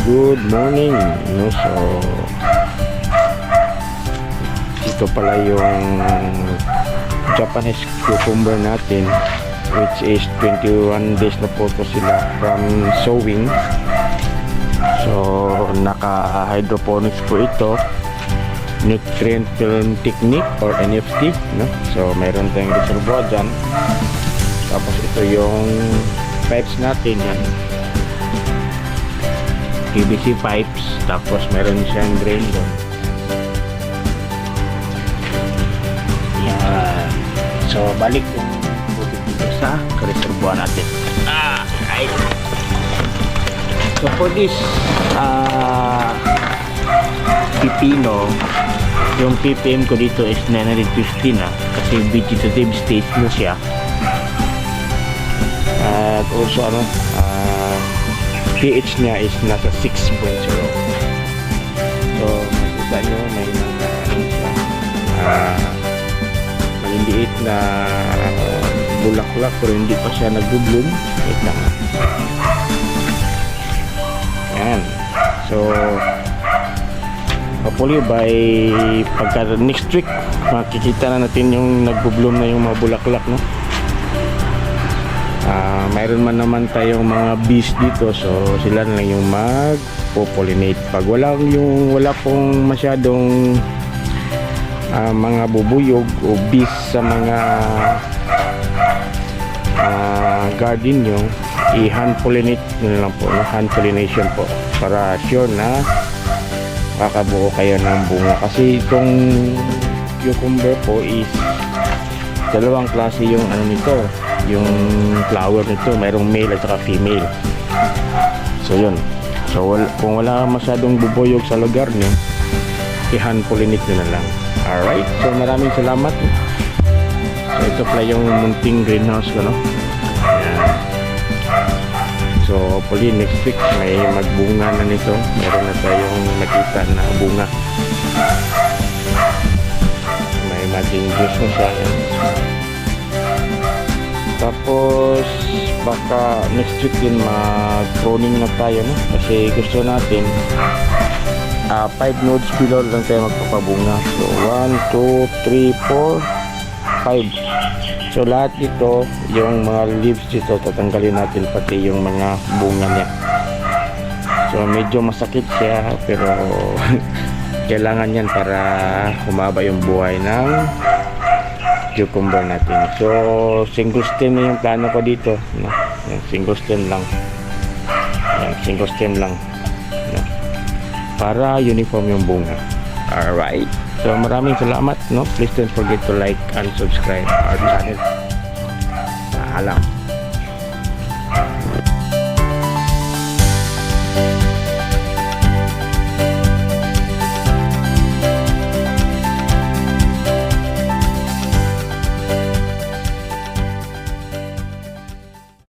good morning, no? So ito pala yung Japanese cucumber natin, which is 21 days na po to sila from sowing. So naka hydroponics po ito, nutrient film technique or NFT, no? So mayroon tayong reservoir dyan, tapos ito yung pipes natin, yan PVC pipes, tapos meron siyang drain doon. Yan. So balik yung tubig dito sa reservoir natin. Right. So for this pipino, yung ppm ko dito is 950 na kasi vegetative stage na siya. At also pH niya is nasa 6.0. So makikita nyo may mga maliliit na bulaklak pero hindi pa siya nag-bloom. Wait lang. Ayan. So hopefully by pagka next week makikita na natin yung nag-bloom na yung mga bulaklak, no? Mayroon man naman tayong mga bees dito, so sila na lang yung mag-pollinate. Pag wala pong masyadong mga bubuyog o bees sa mga garden nyo, i-hand pollinate nyo lang po, no? Hand pollination po, para sure na makakabuo kayo ng bunga. Kasi itong cucumber po is dalawang klase yung nito, yung flower nito, mayroong male at saka female. So yun, so kung wala masyadong bubuyog sa lugar nyo, i-hand pollinate nyo na lang. Alright, so maraming salamat. So ito pala yung munting greenhouse ko, no? Ayan. So hopefully next week may magbunga na nito, meron na tayong nakita na bunga, may maging juice na siya. Yan. Tapos baka next week din mag-pruning na tayo, no? Kasi gusto natin 5 nodes below lang tayo magpapabunga. So 1, 2, 3, 4, 5. So lahat dito, yung mga leaves dito tatanggalin natin, pati yung mga bunga niya. So medyo masakit siya, pero kailangan yan para humaba yung buhay ng cucumber natin. So single stem na yung plano ko dito, no? Yan, single stem lang. Yan, single stem lang, no? Para uniform yung bunga. Alright, so maraming salamat, no? Please don't forget to like and subscribe our channel. Paalam.